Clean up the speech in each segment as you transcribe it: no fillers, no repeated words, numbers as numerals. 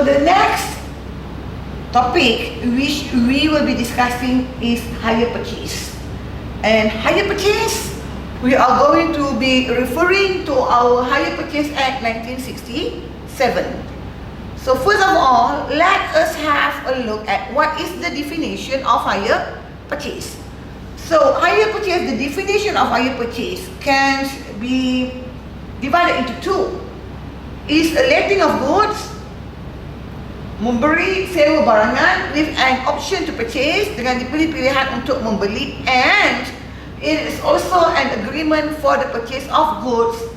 the next topic which we will be discussing is hire purchase. And hire purchase, we are going to be referring to our Hire Purchase Act 1967. So first of all, let us have a look at what is the definition of hire purchase. So hire purchase, the definition of hire purchase can be divided into two. Is a letting of goods, memberi sewa barangan with an option to purchase, dengan diberi pilihan untuk membeli, and it is also an agreement for the purchase of goods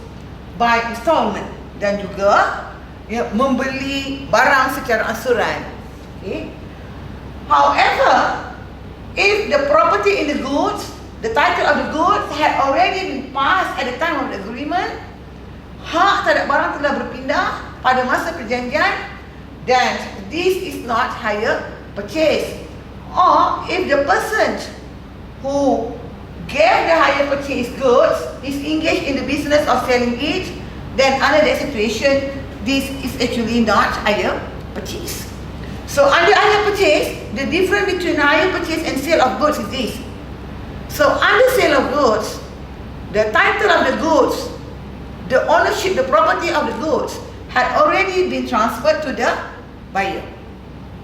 by installment, dan juga membeli barang secara ansuran. Okay. However, if the property in the goods, the title of the goods had already been passed at the time of the agreement, hak terhadap barang telah berpindah pada masa perjanjian, then this is not hire purchase. Or if the person who gave the hire purchase goods is engaged in the business of selling it, then under that situation, this is actually not hire purchase. So under hire purchase, the difference between hire purchase and sale of goods is this. So under sale of goods, the title of the goods, the ownership, the property of the goods had already been transferred to the buyer.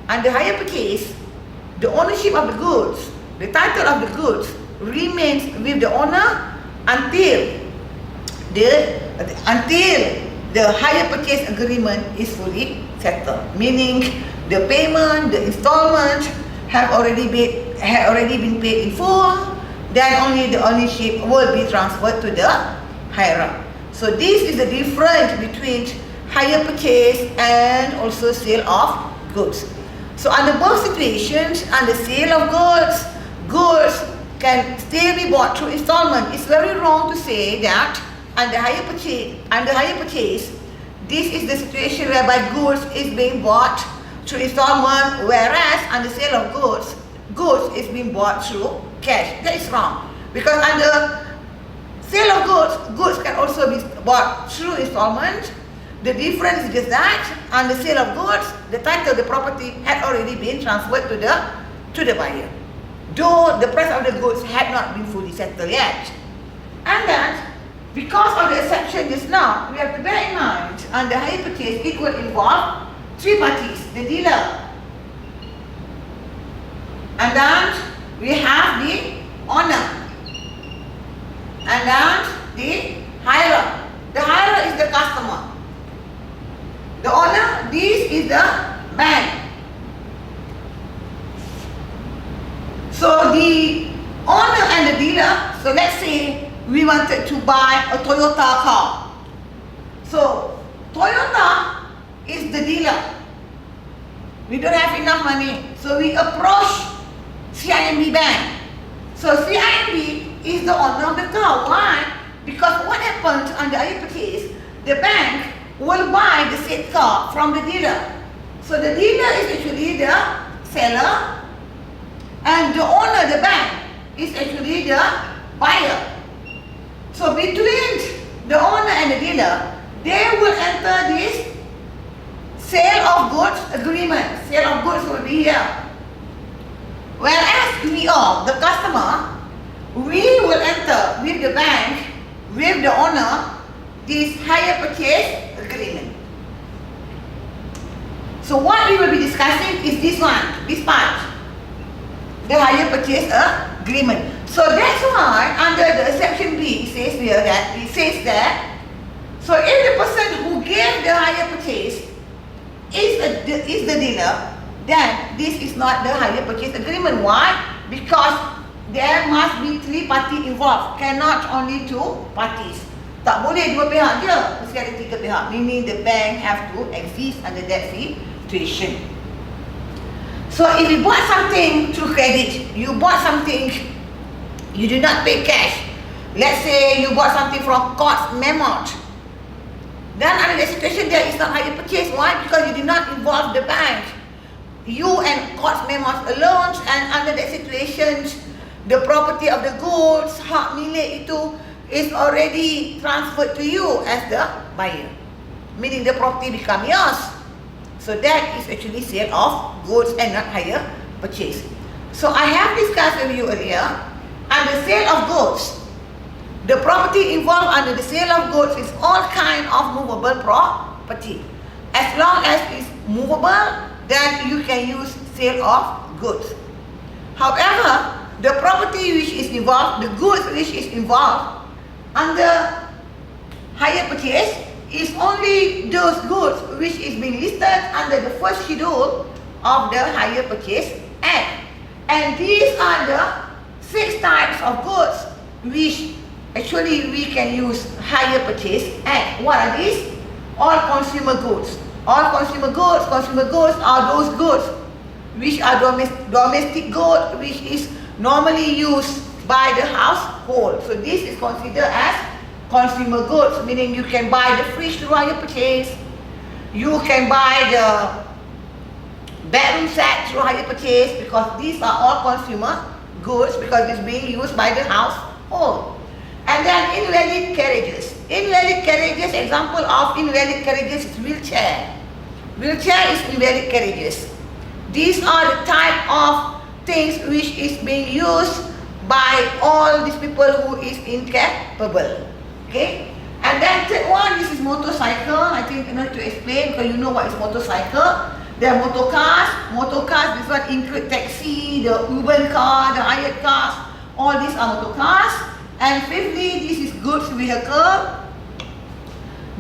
Under hire purchase, the ownership of the goods, the title of the goods remains with the owner until the hire purchase agreement is fully settled. Meaning the payment, the installment have already been paid in full, then only the ownership will be transferred to the hirer. So this is the difference between hire purchase and also sale of goods. So under both situations, under sale of goods, goods can still be bought through installment. It's very wrong to say that under hire purchase, this is the situation whereby goods is being bought through installment, whereas under sale of goods, goods is being bought through cash. That is wrong, because under sale of goods, goods can also be bought through installment. The difference is just that on the sale of goods, the title of the property had already been transferred to the buyer, though the price of the goods had not been fully settled yet. And that, because of the exception just now, we have to bear in mind under hire purchase, it will involve three parties: the dealer, and then we have the owner, and then the hirer. The hirer is the customer. The owner, this is the bank. So the owner and the dealer, so let's say we wanted to buy a Toyota car. So Toyota is the dealer. We don't have enough money, so we approach CIMB Bank. So CIMB is the owner of the car. Why? Because what happens under hire purchase, the bank will buy the said car from the dealer. So the dealer is actually the seller, and the owner, the bank, is actually the buyer. So between the owner and the dealer, they will enter this sale of goods agreement. Sale of goods will be here. Whereas we all, the customer, we will enter with the bank, with the owner, this hire purchase agreement. So what we will be discussing is this one, this part, the hire purchase agreement. So that's why under the section B, it says that, so if the person who gave the hire purchase is the dealer, then this is not the hire purchase agreement. Why? Because there must be three parties involved, cannot only two parties. Tak boleh dua pihak je, mesti ada tiga pihak. Meaning the bank have to exist under that situation. So if you bought something through credit, you bought something, you do not pay cash. Let's say you bought something from Courts Memo, then under that situation there is not hire purchase. Why? Because you did not involve the bank. You and Courts Memo alone, and under that situation, the property of the goods, hak milik itu, is already transferred to you as the buyer, meaning the property become yours. So that is actually sale of goods and not hire purchase. So I have discussed with you earlier, under sale of goods, the property involved under the sale of goods is all kind of movable property. As long as it's movable, then you can use sale of goods. However, the property which is involved, the goods which is involved under hire purchase is only those goods which is being listed under the first schedule of the Hire Purchase Act. And these are the 6 types of goods which actually we can use Hire Purchase Act. What are these? All consumer goods. All consumer goods are those goods which are domestic goods which is normally used by the household. So this is considered as consumer goods, meaning you can buy the fridge through hire purchase, you can buy the bedroom set through hire purchase, because these are all consumer goods because it's being used by the household. And then invalid carriages. Invalid carriages, example of invalid carriages is wheelchair. Wheelchair is invalid carriages. These are the type of things which is being used by all these people who is incapable. Okay? And then third one, this is motorcycle. I think I need to explain because you know what is motorcycle. There are motorcars. Motorcars, this one include taxi, the Uber car, the hired cars. All these are motorcars. And fifthly, this is goods vehicle.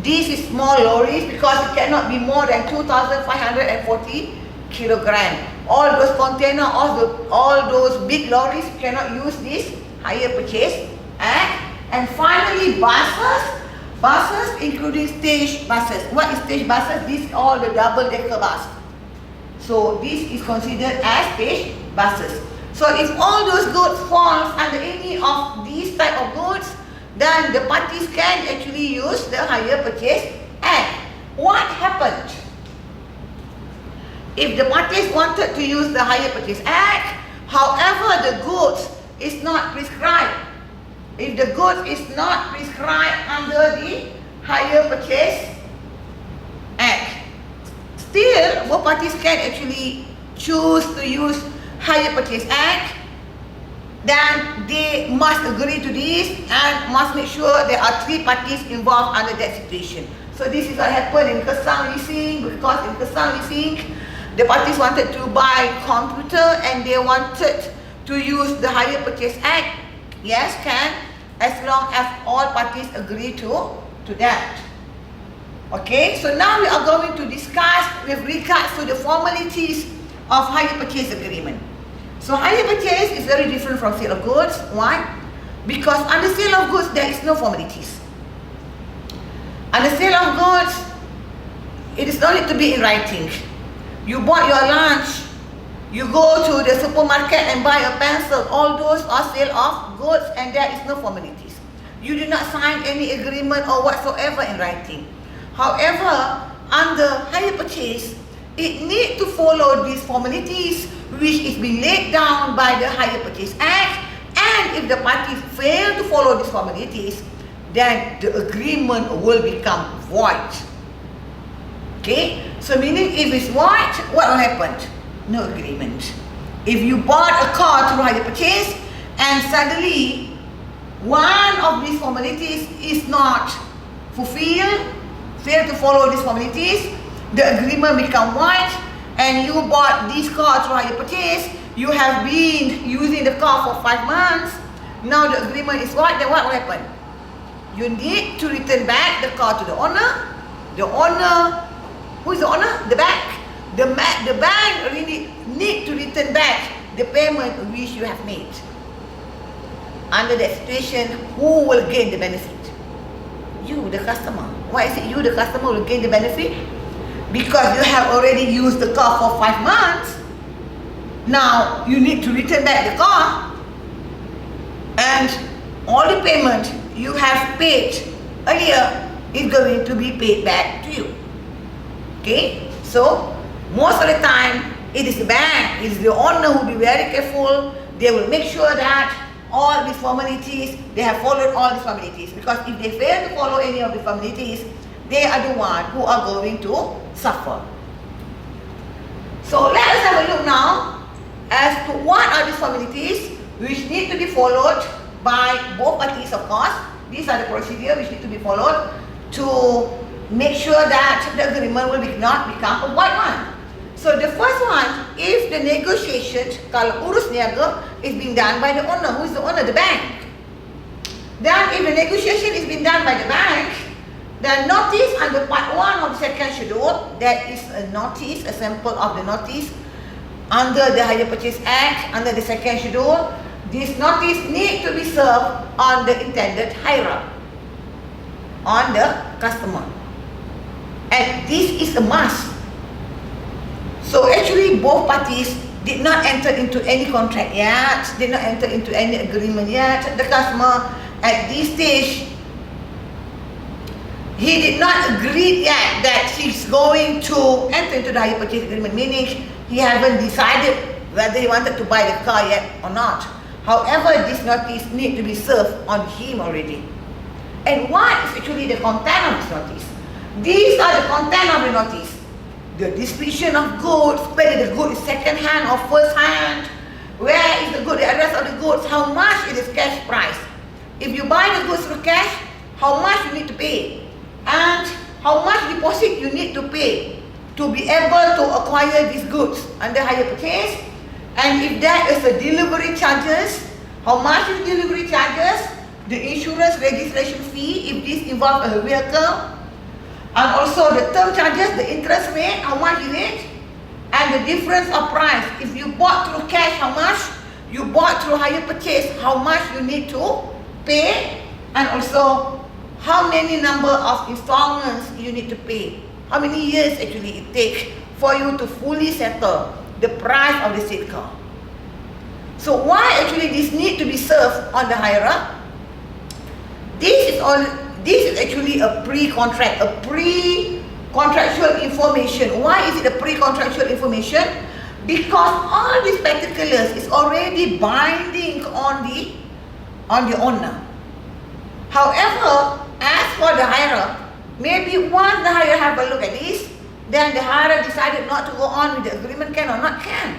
This is small lorries because it cannot be more than 2,540 kilogram. All those container, all those big lorries cannot use this hire purchase act. And finally, buses. Buses including stage buses. What is stage buses? These are all the double-decker bus. So this is considered as stage buses. So if all those goods falls under any of these type of goods, then the parties can actually use the hire purchase act. What happened if the parties wanted to use the hire purchase act, however the goods is not prescribed? If the goods is not prescribed under the hire purchase act, still both parties can actually choose to use hire purchase act. Then they must agree to this and must make sure there are 3 parties involved under that situation. So this is what happened in Kesang leasing, because in Kesang leasing the parties wanted to buy computer and they wanted to use the hire purchase act. Yes, can, as long as all parties agree to that. Okay, so now we are going to discuss with regards to the formalities of hire purchase agreement. So hire purchase is very different from sale of goods. Why? Because under sale of goods there is no formalities. Under sale of goods, it is not need to be in writing. You bought your lunch, you go to the supermarket and buy a pencil, all those are sale of goods and there is no formalities. You do not sign any agreement or whatsoever in writing. However, under hire purchase, it need to follow these formalities which is being laid down by the Hire Purchase Act, and if the parties fail to follow these formalities, then the agreement will become void. Okay, so meaning if it's void, what will happen? No agreement. If you bought a car through hire purchase and suddenly one of these formalities is not fulfilled, fail to follow these formalities, the agreement become void, and you bought this car through hire purchase, you have been using the car for 5 months, now the agreement is void, then what will happen? You need to return back the car to the owner. The owner, who is the owner? The bank. The bank really need to return back the payment which you have made. Under that situation, who will gain the benefit? You, the customer. Why is it you, the customer, will gain the benefit? Because you have already used the car for 5 months. Now you need to return back the car, and all the payment you have paid earlier is going to be paid back to you. Okay, so most of the time it is the bank, it is the owner who will be very careful. They will make sure that all these formalities, they have followed all these formalities, because if they fail to follow any of the formalities, they are the ones who are going to suffer. So let us have a look now as to what are these formalities which need to be followed by both parties, of course. These are the procedures which need to be followed to make sure that the agreement will not become a void one. So the first one, if the negotiation, kalau urus niaga, is being done by the owner. Who is the owner? The bank. Then if the negotiation is being done by the bank, the notice under part 1 of the second schedule, that is a notice, a sample of the notice under the Hire Purchase Act, under the second schedule. This notice need to be served on the intended hirer, on the customer. And this is a must. So actually both parties did not enter into any contract yet, did not enter into any agreement yet. The customer at this stage, he did not agree yet that he's going to enter into the hire purchase agreement, meaning he haven't decided whether he wanted to buy the car yet or not. However, this notice need to be served on him already. And what is actually the content of this notice? These are the content of the notice. The description of goods, whether the good is second hand or first hand, where is the good, the address of the goods, how much it is cash price. If you buy the goods through cash, how much you need to pay, and how much deposit you need to pay to be able to acquire these goods under hire purchase. And if that is a delivery charges, how much is delivery charges, the insurance registration fee if this involves a vehicle, and also the term charges, the interest rate, how much is it, and the difference of price. If you bought through cash, how much, you bought through hire purchase, how much you need to pay, and also how many number of installments you need to pay, how many years actually it takes for you to fully settle the price of the said car. So why actually this need to be served on the hirer? This is actually a pre-contract, a pre-contractual information. Why is it a pre-contractual information? Because all these particulars is already binding on the owner. However, as for the hirer, maybe once the hirer have a look at this, then the hirer decided not to go on with the agreement, can or not can.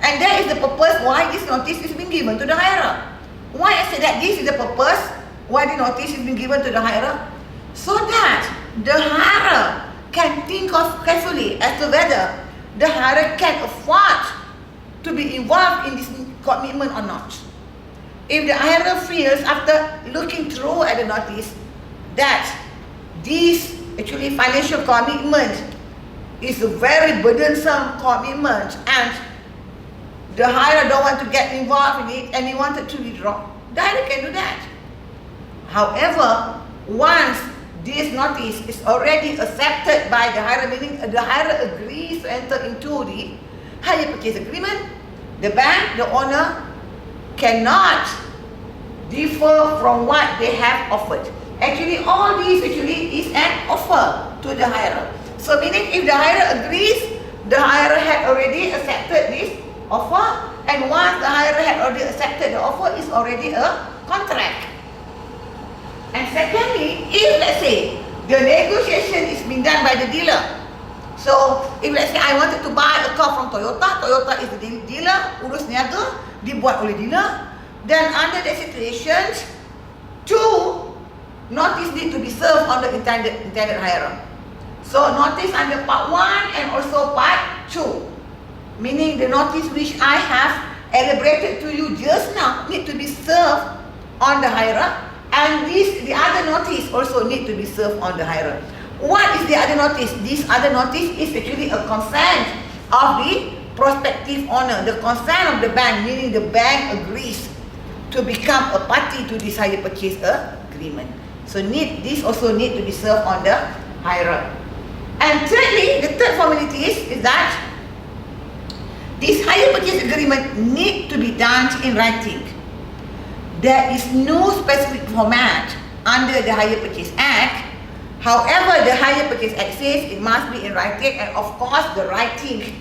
And that is the purpose why this notice is being given to the hirer. Why I say that this is the purpose why the notice is being given to the hirer? So that the hirer can think of carefully as to whether the hirer can afford to be involved in this commitment or not. If the hirer feels after looking through at the notice that this actually financial commitment is a very burdensome commitment and the hirer don't want to get involved in it and he wanted to withdraw, the hirer can do that. However, once this notice is already accepted by the hirer, meaning the hirer agrees to enter into the hire purchase agreement, the bank, the owner, cannot differ from what they have offered. Actually, all this actually is an offer to the hirer. So meaning if the hirer agrees, the hirer had already accepted this offer, and once the hirer had already accepted the offer, it's already a contract. And secondly, if let's say the negotiation is being done by the dealer, so if let's say I wanted to buy a car from Toyota, Toyota is the dealer, urus niaga, dibuat oleh dealer, then under the situation, two notice need to be served on the intended hirer. So notice under part 1 and also part 2, meaning the notice which I have elaborated to you just now need to be served on the hirer, and the other notice also need to be served on the hirer. What is the other notice? This other notice is actually a consent of the prospective owner, the consent of the bank, meaning the bank agrees to become a party to this hire purchase agreement. So this also need to be served on the hirer. And thirdly, the third formality is that this hire purchase agreement need to be done in writing. There is no specific format under the Hire Purchase Act. However, the Hire Purchase Act says it must be in writing, and of course the writing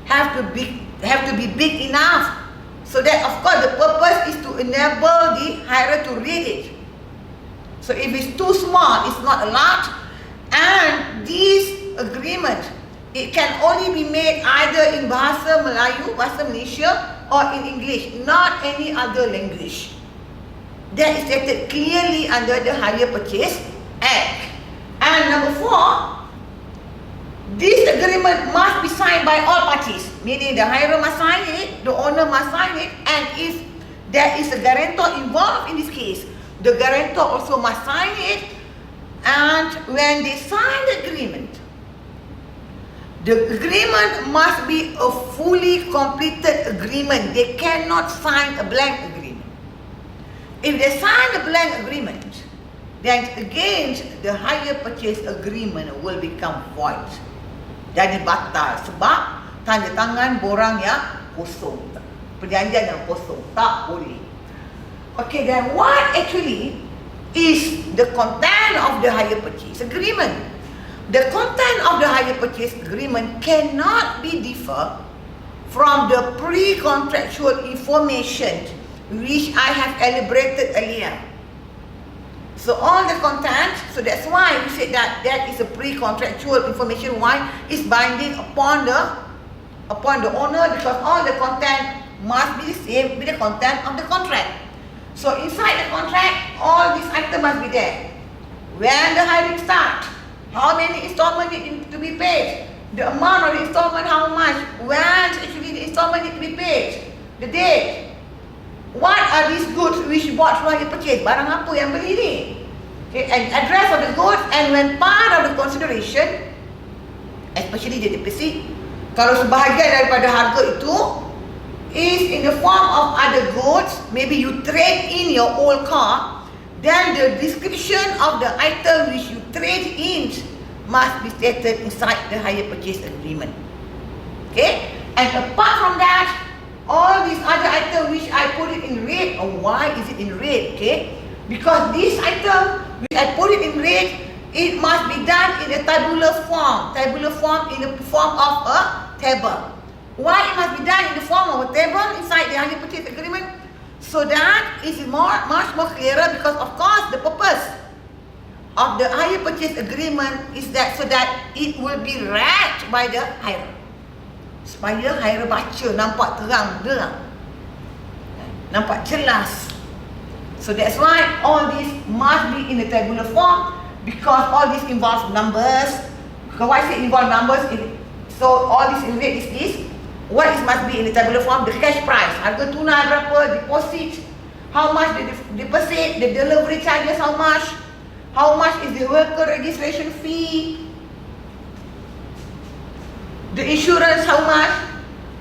have to be big enough so that of course the purpose is to enable the hirer to read it. So if it's too small, it's not allowed. And this agreement it can only be made either in Bahasa Melayu, Bahasa Malaysia, or in English, not any other language. That is stated clearly under the Hire Purchase Act. And number 4, this agreement must be signed by all parties, meaning the hirer must sign it, the owner must sign it, and if there is a guarantor involved in this case, the guarantor also must sign it. And when they sign the agreement must be a fully completed agreement. They cannot sign a blank agreement. If they sign a blank agreement, then again the hire purchase agreement will become void. Jadi batal sebab tanda tangan borang yang kosong. Perjanjian yang kosong. Tak boleh. Okay, then what actually is the content of the hire purchase agreement? The content of the hire purchase agreement cannot be differ from the pre-contractual information which I have elaborated earlier. So all the content, so that's why we said that that is a pre-contractual information. Why? It's binding upon the owner, because all the content must be the same with the content of the contract. So inside the contract, all these items must be there. When the hiring starts, how many installments need to be paid, the amount of the installment, how much, when actually the installment need to be paid, the date, what are these goods which you bought through hire purchase, barang apa yang beli ni, okay, and address of the goods. And when part of the consideration, especially the deposit, kalau sebahagian daripada harga itu is in the form of other goods, maybe you trade in your old car, then the description of the item which you trade in must be stated inside the hire purchase agreement. Okay? And apart from that, all these other items which I put it in red, or why is it in red? Okay? Because this item which I put it in red, it must be done in a tabular form. Tabular form in the form of a table. Why it must be done in the form of a table inside the hire purchase agreement? So that is much more clearer, because of course the purpose of the hire purchase agreement is that so that it will be read by the hirer, supaya hirer baca nampak terang, nampak jelas. So that's why all this must be in a tabular form, because all this involves numbers. Because why I say involve numbers? So all this in red is this. What is must be in the tabular form? The cash price, harga tunai berapa, deposit, how much the deposit, the delivery charges, how much is the worker registration fee, the insurance, how much,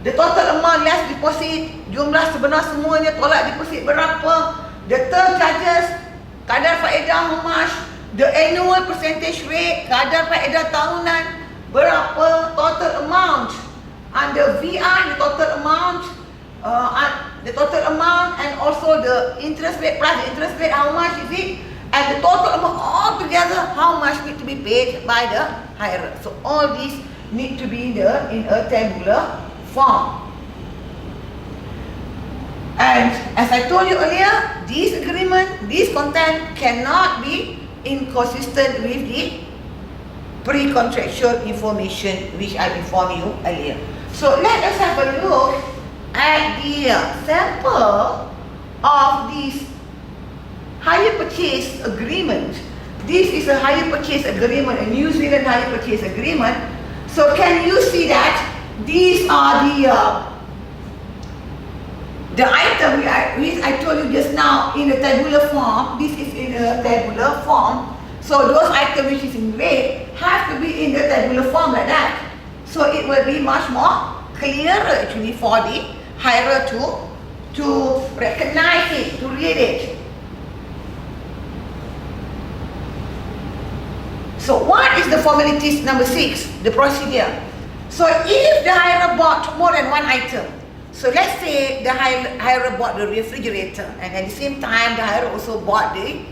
the total amount less deposit, jumlah sebenar semuanya, tolak deposit berapa, the term charges, kadar faedah, how much, the annual percentage rate, kadar faedah tahunan, berapa, total amount, and the VI, the total amount, and also the interest rate plus the interest rate, how much is it, and the total amount all together, how much need to be paid by the hirer. So all these need to be in a tabular form. And as I told you earlier, this agreement, this content cannot be inconsistent with the pre-contractual information which I informed you earlier. So let us have a look at the sample of this hire purchase agreement. This is a hire purchase agreement, a New Zealand hire purchase agreement. So can you see that these are the item which I told you just now in a tabular form. This is in a tabular form. So those items which is in red have to be in the tabular form like that. So it will be much more clearer actually for the hirer to recognize it, to read it. So what is the formalities number 6, the procedure? So if the hirer bought more than one item, so let's say the hirer bought the refrigerator, and at the same time the hirer also bought the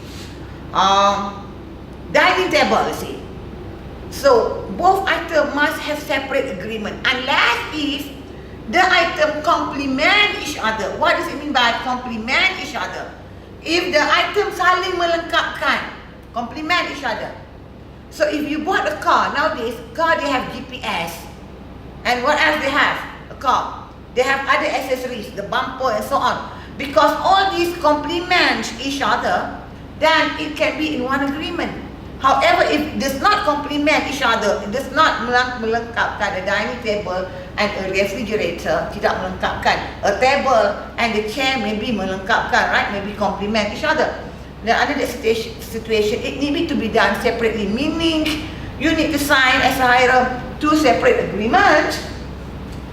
dining table, you see. So both items must have separate agreement, unless if the item complement each other. What does it mean by complement each other? If the item saling melengkapkan, complement each other. So if you bought a car, nowadays car they have GPS. And what else they have? A car. They have other accessories, the bumper and so on. Because all these complement each other, then it can be in one agreement. However, if it does not complement each other, it does not melengkapkan a dining table and a refrigerator, tidak melengkapkan. A table and the chair maybe melengkapkan, right? Maybe complement each other. Then under that situation, it needs to be done separately, meaning you need to sign as a hirer two separate agreements.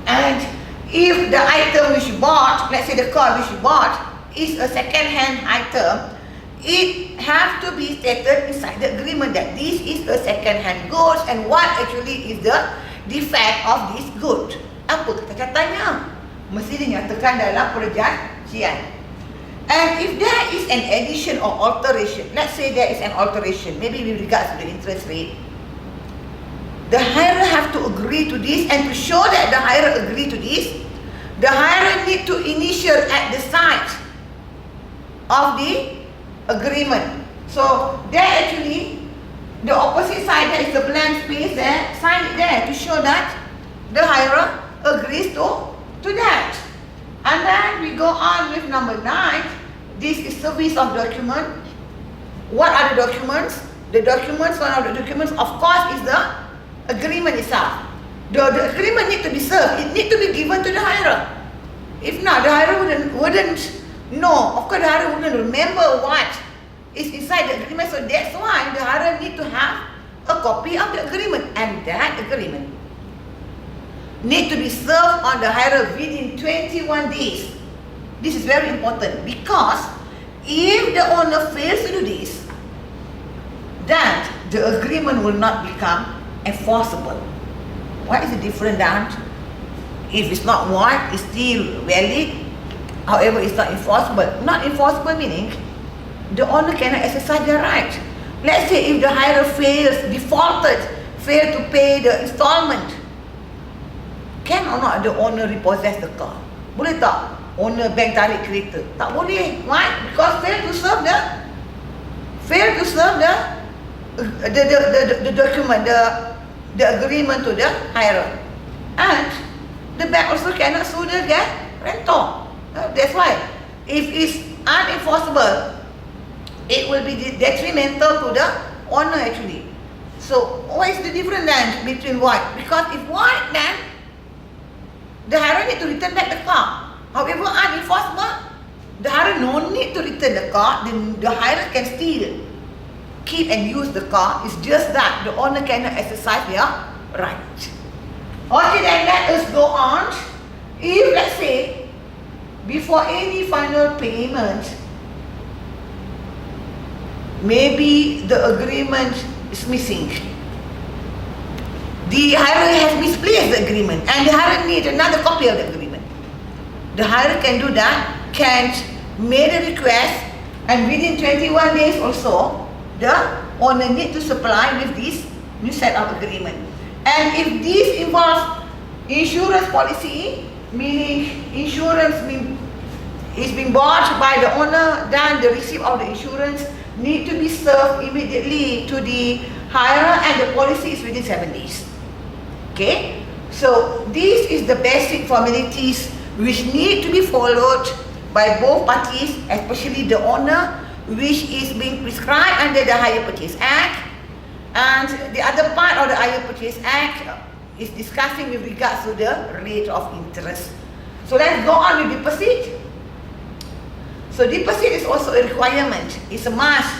And if the item which you bought, let's say the car which you bought, is a second-hand item, it has to be stated inside the agreement that this is a second-hand goods and what actually is the defect of this good. Apa kata-katanya? Mesti dinyatakan dalam perjanjian. And if there is an addition or alteration, let's say there is an alteration, maybe with regards to the interest rate, the hirer have to agree to this, and to show that the hirer agree to this, the hirer need to initial at the side of the agreement. So there actually, the opposite side, there is a blank space there, sign it there to show that the hirer agrees to that. And then we go on with number 9. This is service of document. What are the documents? The documents, one of the documents, of course, is the agreement itself. The agreement need to be served. It need to be given to the hirer. If not, the hirer wouldn't know. Of course, the hirer wouldn't remember what is inside the agreement. So that's why the hirer need to have a copy of the agreement, and that agreement need to be served on the hirer within 21 days. This is very important, because if the owner fails to do this, then the agreement will not become enforceable. What is the difference then? If it's not void, it's still valid. However, it's not enforceable. Not enforceable meaning the owner cannot exercise their right. Let's say if the hirer defaulted, failed to pay the installment, can or not the owner repossess the car? Boleh tak owner bank tarik kereta? Tak boleh. Why? Because fail to serve the document, the agreement to the hirer. And the bank also cannot sue the rental. That's why if it's unenforceable, it will be detrimental to the owner actually. So what is the difference then between void? Because if void, then the hirer need to return back the car. However, unenforceable, the hirer no need to return the car. Then the hirer can still keep and use the car. It's just that the owner cannot exercise their right. Okay, then let us go on. If let's say before any final payment, maybe the agreement is missing. The hirer has misplaced the agreement and the hirer needs another copy of the agreement. The hirer can do that, can make a request, and within 21 days also, the owner need to supply with this new set of agreement. And if this involves insurance policy, meaning insurance is being bought by the owner, then the receipt of the insurance need to be served immediately to the hirer, and the policy is within 7 days. Okay, so this is the basic formalities which need to be followed by both parties, especially the owner, which is being prescribed under the Hire Purchase Act. And the other part of the Hire Purchase Act is discussing with regards to the rate of interest. So let's go on with deposit. So deposit is also a requirement. It's a must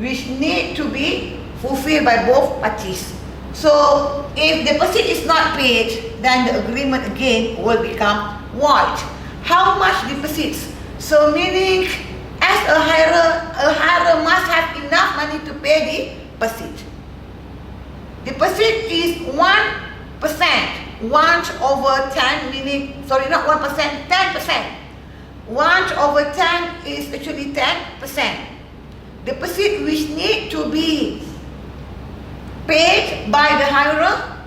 which need to be fulfilled by both parties. So if deposit is not paid, then the agreement again will become void. How much deposits? So meaning, as a hirer must have enough money to pay the deposit. Deposit is 1%. 1/10 meaning, sorry, not 1%, 10%. 1/10 is actually 10%. Deposit which need to be paid by the hirer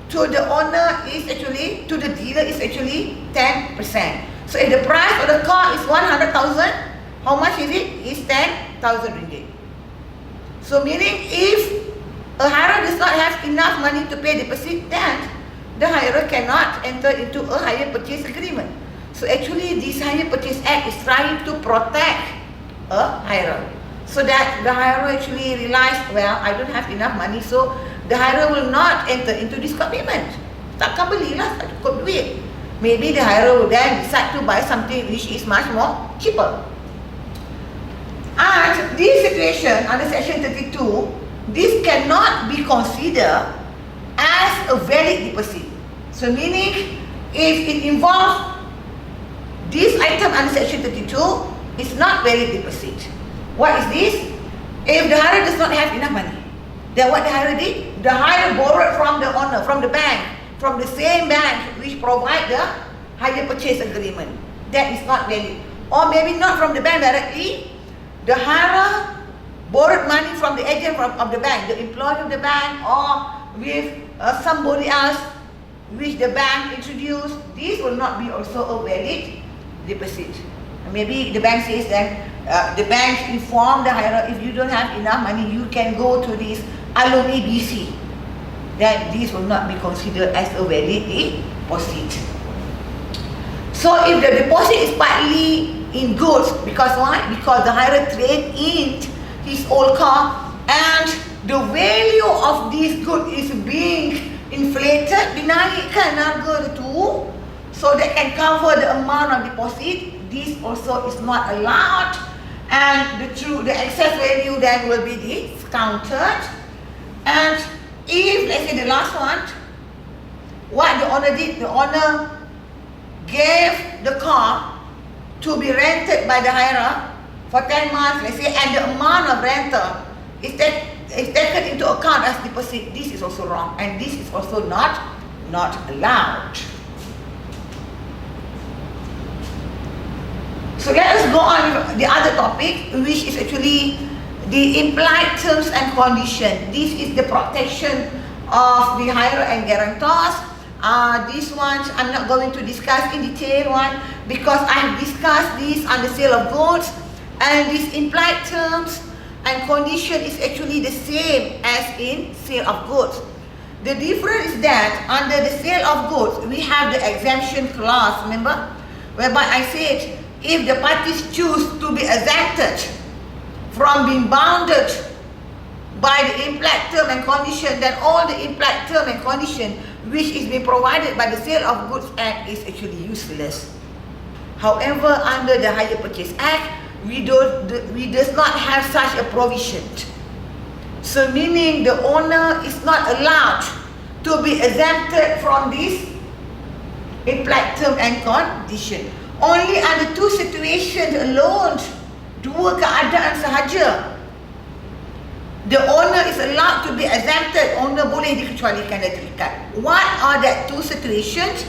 to the owner is actually, to the dealer is actually 10%. So if the price of the car is 100,000, how much is it? It's 10,000 ringgit. So meaning if a hirer does not have enough money to pay deposit, then the hirer cannot enter into a hire purchase agreement. So actually this Hire Purchase Act is trying to protect a hirer, so that the hirer actually realize, well, I don't have enough money, so the hirer will not enter into this commitment. Takkan belilah, tak cukup duit. Maybe the hirer will then decide to buy something which is much more cheaper. And this situation under Section 32, this cannot be considered as a valid deposit. So meaning, if it involves this item under Section 32, it's not valid deposit. What is this? If the hirer does not have enough money, then what the hirer did? The hirer borrowed from the owner, from the bank, from the same bank which provide the hire purchase agreement. That is not valid. Or maybe not from the bank directly. The hirer borrowed money from the agent of the bank, the employee of the bank, or with somebody else which the bank introduced. This will not be also a valid deposit. Maybe the bank says that the bank inform the hirer, if you don't have enough money, you can go to this alumni BC. That this will not be considered as a valid deposit. So if the deposit is partly in goods, because why? Because the hirer trade in his old car and the value of this good is being inflated, dinaikkan harga itu, so that can cover the amount of deposit. This also is not allowed, and the excess value then will be discounted. And if, let's say the last one, what the owner did, the owner gave the car to be rented by the hirer for 10 months, let's say, and the amount of rental is taken into account as deposit. This is also wrong, and this is also not allowed. So let us go on with the other topic, which is actually the implied terms and conditions. This is the protection of the hirer and guarantors. These ones I'm not going to discuss in detail because I have discussed this on the sale of goods, and these implied terms and condition is actually the same as in sale of goods. The difference is that under the sale of goods we have the exemption clause, remember, whereby I said if the parties choose to be exempted from being bounded by the implied term and condition, then all the implied term and condition which is being provided by the Sale of Goods Act is actually useless. However, under the Hire Purchase Act, we does not have such a provision. So meaning the owner is not allowed to be exempted from this implied term and condition. Only under two situations alone, dua keadaan sahaja, the owner is allowed to be exempted. Owner boleh dikecualikan dan terikat. What are that two situations?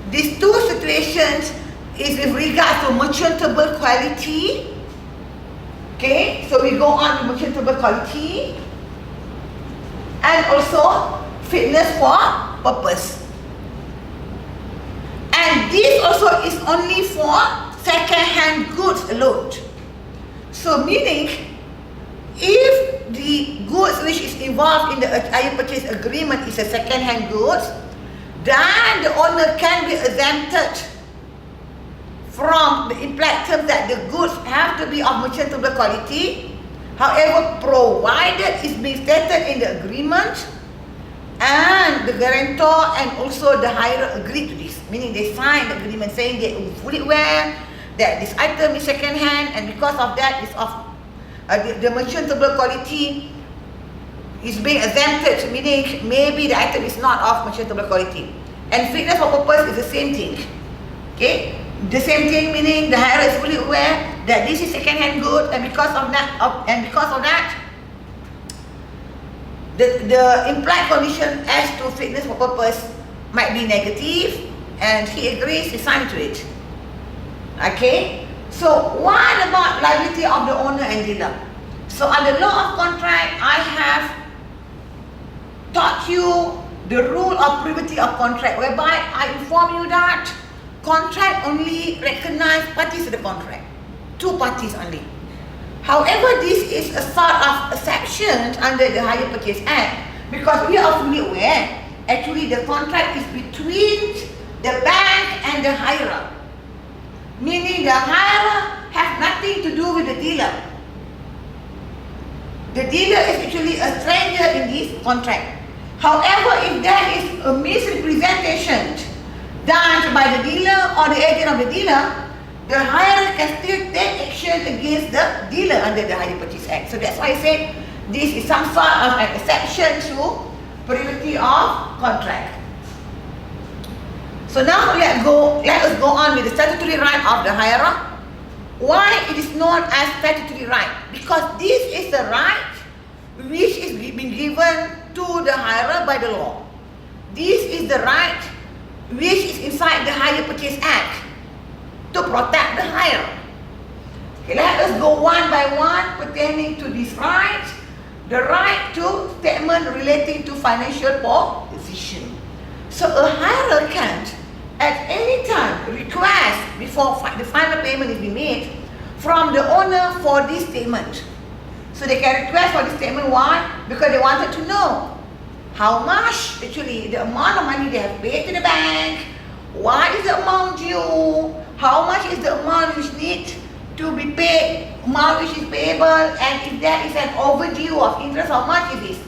These two situations is with regard to merchantable quality. Okay, so we go on with merchantable quality, and also fitness for purpose. And this also is only for second-hand goods alone. So meaning, if the goods which is involved in the hire purchase agreement is a second-hand goods, then the owner can be exempted from the implied terms that the goods have to be of merchantable quality. However, provided it's being stated in the agreement and the guarantor and also the hirer agree to this, meaning they sign the agreement saying they are fully aware that this item is second hand, and because of that is of the merchantable quality is being exempted, meaning maybe the item is not of merchantable quality. And fitness for purpose is the same thing. Okay, the same thing, meaning the hirer is fully aware that this is second hand good, and because of that, the implied condition as to fitness for purpose might be negative, and he agrees, he signed to it. Okay, so what about liability of the owner and dealer? So under law of contract, I have taught you the rule of privity of contract, whereby I inform you that contract only recognize parties to the contract, two parties only. However, this is a sort of exception under the Hire Purchase Act, because we are fully aware actually the contract is between the bank and the hirer. Meaning the hirer has nothing to do with the dealer. The dealer is actually a stranger in this contract. However, if there is a misrepresentation done by the dealer or the agent of the dealer, the hirer can still take action against the dealer under the Hire Purchase Act. So that's why I said this is some sort of an exception to privity of contract. So now let us go on with the statutory right of the hirer. Why it is known as statutory right? Because this is the right which is being given to the hirer by the law. This is the right which is inside the Hire Purchase Act to protect the hirer. Okay, let us go one by one pertaining to this right. The right to statement relating to financial position. So a hirer can at any time request before the final payment is being made from the owner for this statement. So they can request for this statement. Why? Because they wanted to know how much actually the amount of money they have paid to the bank, what is the amount due, how much is the amount which needs to be paid, amount which is payable, and if there is an overdue of interest, how much it is.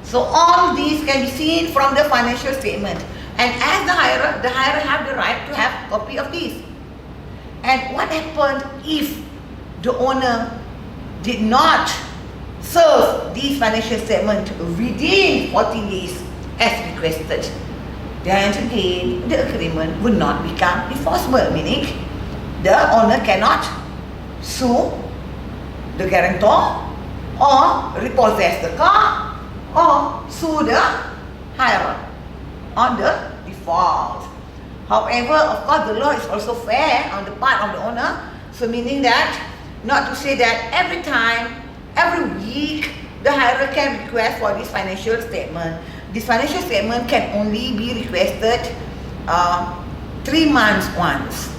So all these can be seen from the financial statement. And as the hirer have the right to have a copy of this. And what happened if the owner did not serve this financial statement within 14 days as requested? Then again, the agreement would not become enforceable, meaning the owner cannot sue the guarantor or repossess the car or sue the hirer on the default. However, of course, the law is also fair on the part of the owner. So meaning that, not to say that every time, every week, the hirer can request for this financial statement. This financial statement can only be requested 3 months once.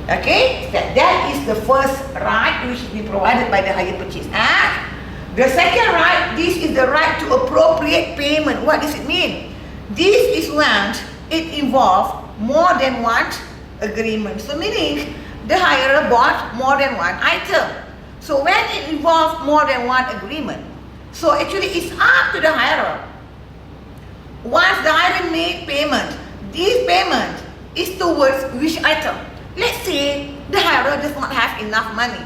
Okay, that is the first right which is provided by the Hire Purchase Act. The second right, this is the right to appropriate payment. What does it mean? This is when it involves more than one agreement. So meaning the hirer bought more than one item. So when it involves more than one agreement, so actually it's up to the hirer. Once the hirer made payment, this payment is towards which item? Let's say the hirer does not have enough money.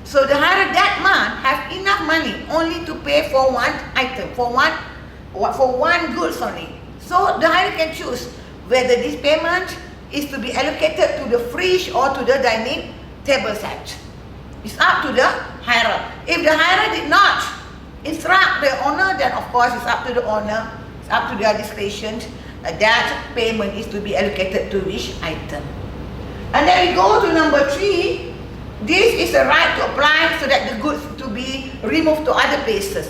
So the hirer that month have enough money only to pay for one item, for one goods only. So the hirer can choose whether this payment is to be allocated to the fridge or to the dining table set. It's up to the hirer. If the hirer did not instruct the owner, then of course it's up to the owner, it's up to their discretion that payment is to be allocated to which item. And then we go to number 3. This is a right to apply so that the goods to be removed to other places.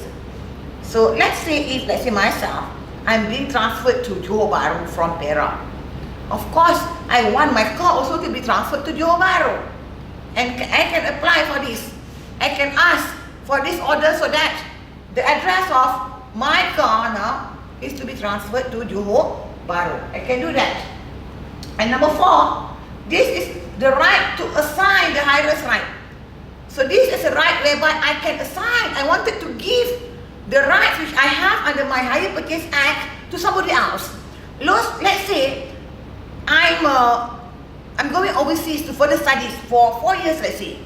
So let's say myself, I'm being transferred to Johor Bahru from Perak. Of course, I want my car also to be transferred to Johor Bahru. And I can apply for this. I can ask for this order so that the address of my car now is to be transferred to Johor Bahru. I can do that. And number 4, this is the right to assign the hirer's right. So this is a right whereby I can assign, I wanted to give the rights which I have under my Hire Purchase Act to somebody else. Let's say I'm going overseas to further studies for 4 years, let's say.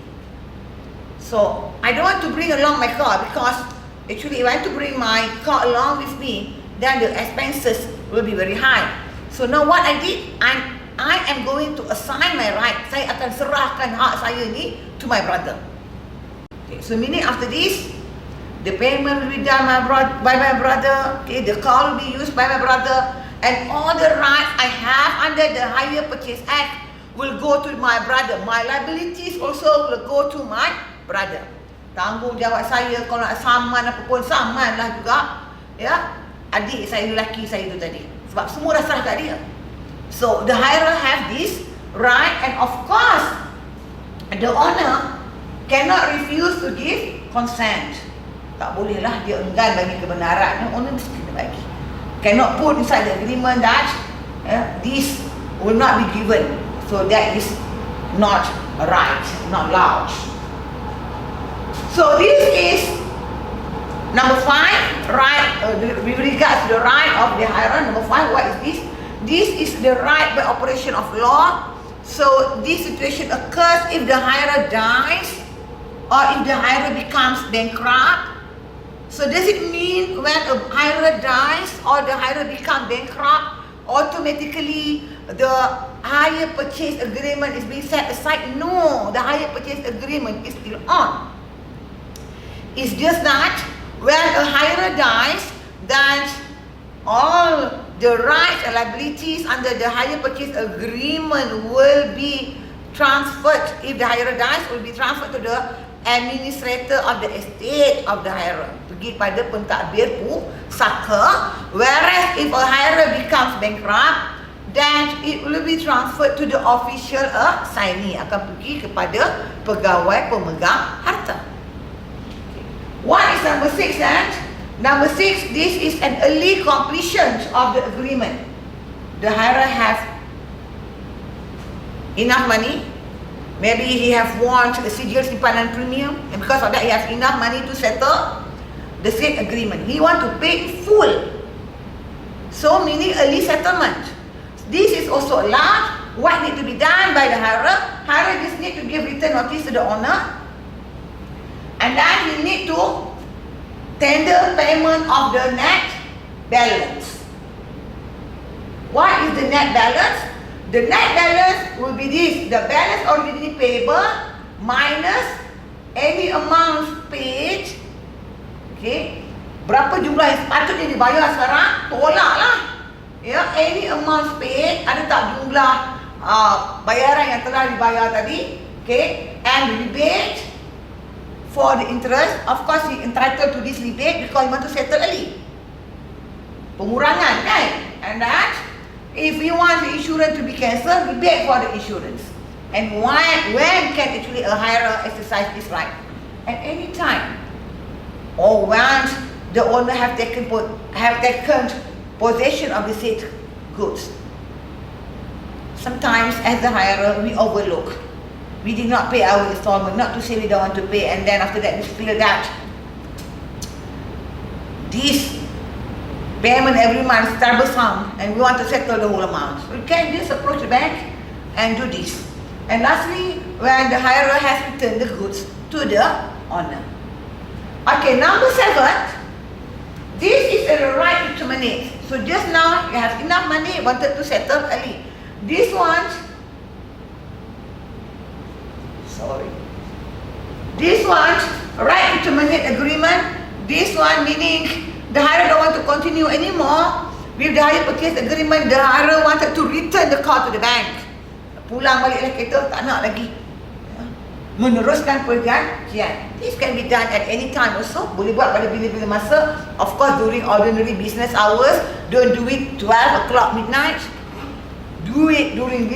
So I don't want to bring along my car because actually if I want to bring my car along with me, then the expenses will be very high. So now what I did, I am going to assign my right. Saya akan serahkan hak saya ni to my brother. Okay, so meaning after this, the payment will be done by my brother. Okay, the car will be used by my brother, and all the rights I have under the Hire Purchase Act will go to my brother. My liabilities also will go to my brother. Tanggungjawab saya kalau nak saman apa pun saman lah juga. Ya, adik saya lelaki saya tu tadi. Sebab semua dah serah kat dia. So the hirer have this right, and of course the owner cannot refuse to give consent. Tak bolehlah dia enggan bagi kebenaran. Owner mesti kena bagi. Cannot put inside the agreement that this will not be given. So that is not right, not allowed. So this is number 5, right, with regards to the right of the hirer. Number 5, what is this? This is the right by operation of law. So this situation occurs if the hirer dies or if the hirer becomes bankrupt. So does it mean when a hirer dies or the hirer becomes bankrupt, automatically the hire purchase agreement is being set aside? No, the hire purchase agreement is still on. It's just that when a hirer dies, then all the rights and liabilities under the hire purchase agreement will be transferred. If the hirer dies, will be transferred to the administrator of the estate of the hirer, pergi pada pentadbir pusaka. Whereas if a hirer becomes bankrupt, then it will be transferred to the official assignee, akan pergi kepada pegawai pemegang harta. What is number 6 then? Number 6, this is an early completion of the agreement. The hirer has enough money. Maybe he has won a sijil simpanan premium, and because of that he has enough money to settle the said agreement. He want to pay full. So meaning early settlement. This is also allowed. What need to be done by the hirer? Hirer just need to give written notice to the owner, and then he need to tender payment of the net balance. What is the net balance? The net balance will be this: the balance originally payable minus any amount paid. Okay, berapa jumlah yang sepatutnya dibayar sekarang, tolaklah. Ya, any amount paid, ada tak jumlah bayaran yang telah dibayar tadi? Okay, and rebate for the interest. Of course, he entitled to this rebate because he want to settle early. Pengurangan kan? And that, if you want the insurance to be cancelled, rebate for the insurance. And when can actually a hirer exercise this right? At any time, or once the owner have taken possession of the said goods. Sometimes, as the hirer, we overlook. We did not pay our installment, not to say we don't want to pay, and then after that we feel that this payment every month is troublesome and we want to settle the whole amount. We can just approach the bank and do this. And lastly, when the hirer has returned the goods to the owner. Okay, number 7, this is a right to terminate. So just now you have enough money, wanted to settle early. This one, this one, right to terminate agreement. This one meaning the hirer don't want to continue anymore with the hire purchase agreement. The hirer wanted to return the car to the bank. Pulang baliklah kereta, tak nak lagi. Meneruskan perjanjian. This can be done at any time also. Boleh buat pada bila-bila masa. Of course, during ordinary business hours. Don't do it 12 o'clock midnight. Do it during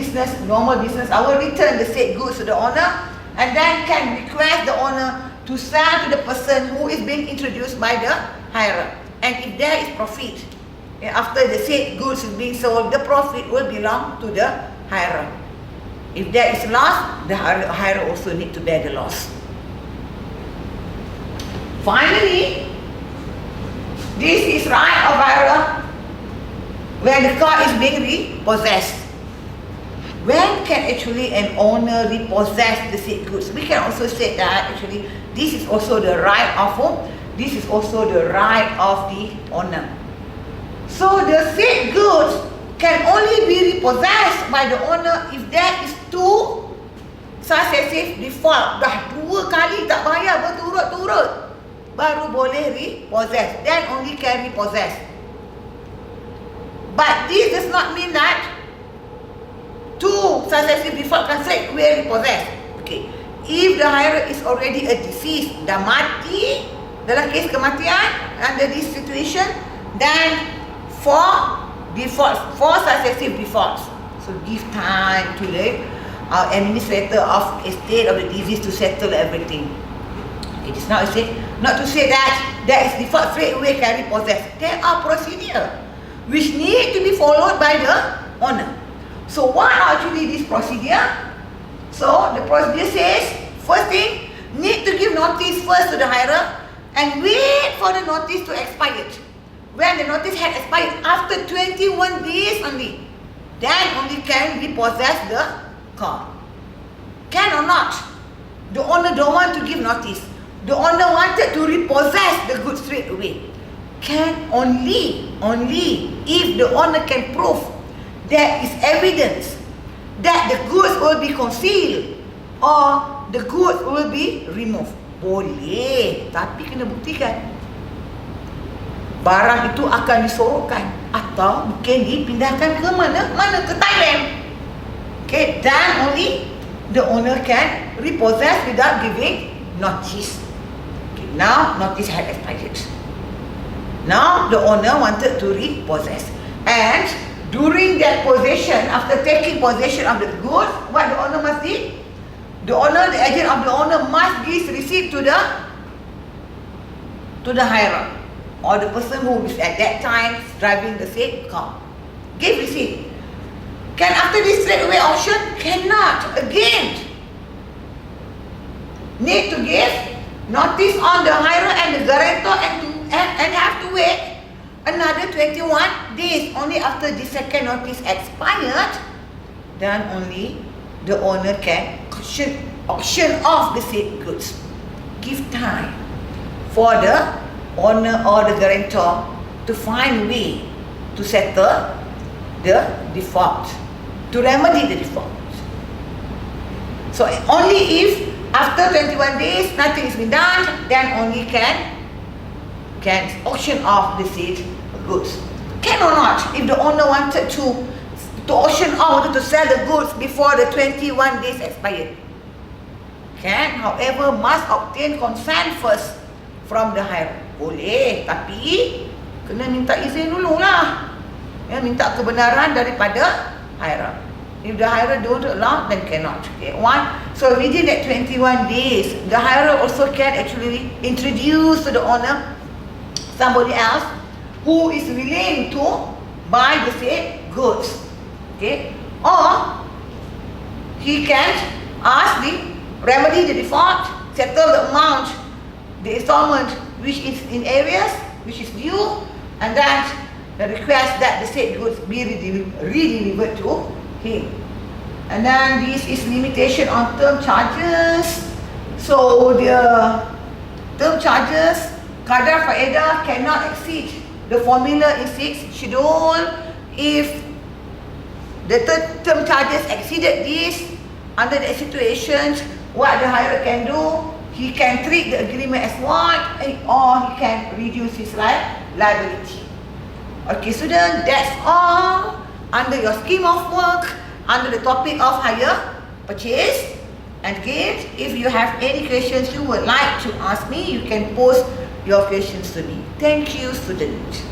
normal business hour. Return the said goods to the owner, and then can request the owner to sell to the person who is being introduced by the hirer. And if there is profit, after the said goods is being sold, the profit will belong to the hirer. If there is loss, the hirer also need to bear the loss. Finally, this is right of hirer when the car is being repossessed. When can actually an owner repossess the said goods? We can also say that actually this is also the right of whom? This is also the right of the owner. So the said goods can only be repossessed by the owner if there is 2 successive default. Dah 2 kali tak bayar berturut-turut, baru boleh repossess. Then only can repossess. But this does not mean that 2 successive default can straight away repossess. Okay. If the hirer is already a deceased, dah mati dalam kes kematian under this situation, then 4 defaults, 4 successive defaults. So give time to the administrator of estate of the deceased to settle everything. Okay. Okay, just now I said, not to say that there is default straight away can repossess. There are procedure which need to be followed by the owner. So what are actually this procedure? So the procedure says, first thing, need to give notice first to the hirer and wait for the notice to expire. When the notice had expired, after 21 days only, then only can repossess the car. Can or not? The owner don't want to give notice. The owner wanted to repossess the goods straight away. Can only if the owner can prove there is evidence that the goods will be concealed or the goods will be removed. Boleh, tapi kena buktikan barang itu akan disorokkan atau mungkin dipindahkan ke mana? Ke Thailand. Okay, then only the owner can repossess without giving notice. Okay, now notice had expired. Now the owner wanted to repossess, and during that possession, after taking possession of the goods, what the owner must do? The agent of the owner must give receipt to the hirer or the person who is at that time driving the said car. Give receipt. Can after this straight away auction? Cannot. Again, need to give notice on the hirer and the guarantor and have to wait another 21 days. Only after the second notice expired, then only the owner can auction off the said goods. Give time for the owner or the guarantor to find a way to settle the default, to remedy the default. So only if after 21 days nothing has been done, then only can auction off the said goods. Can or not, if the owner wanted to auction off, wanted to sell the goods before the 21 days expired. Can, however, must obtain consent first from the hirer. Boleh, tapi kena minta izin dulu lah. Ya, minta kebenaran daripada hirer. If the hirer don't allow, then cannot. Okay, one. So within that 21 days, the hirer also can actually introduce to the owner somebody else who is willing to buy the said goods. Okay, or he can ask the remedy the default, settle the amount, the installment which is in areas which is due, and then the request that the said goods be redelivered to him. And then this is limitation on term charges. So the term charges, kadar faedah cannot exceed the formula in 6 schedule. If the term charges exceeded this, under the situations, what the hirer can do, he can treat the agreement as void, or he can reduce his liability. Okay, student, that's all under your scheme of work, under the topic of hire purchase. And again, if you have any questions you would like to ask me, you can post your questions to me. Thank you, student.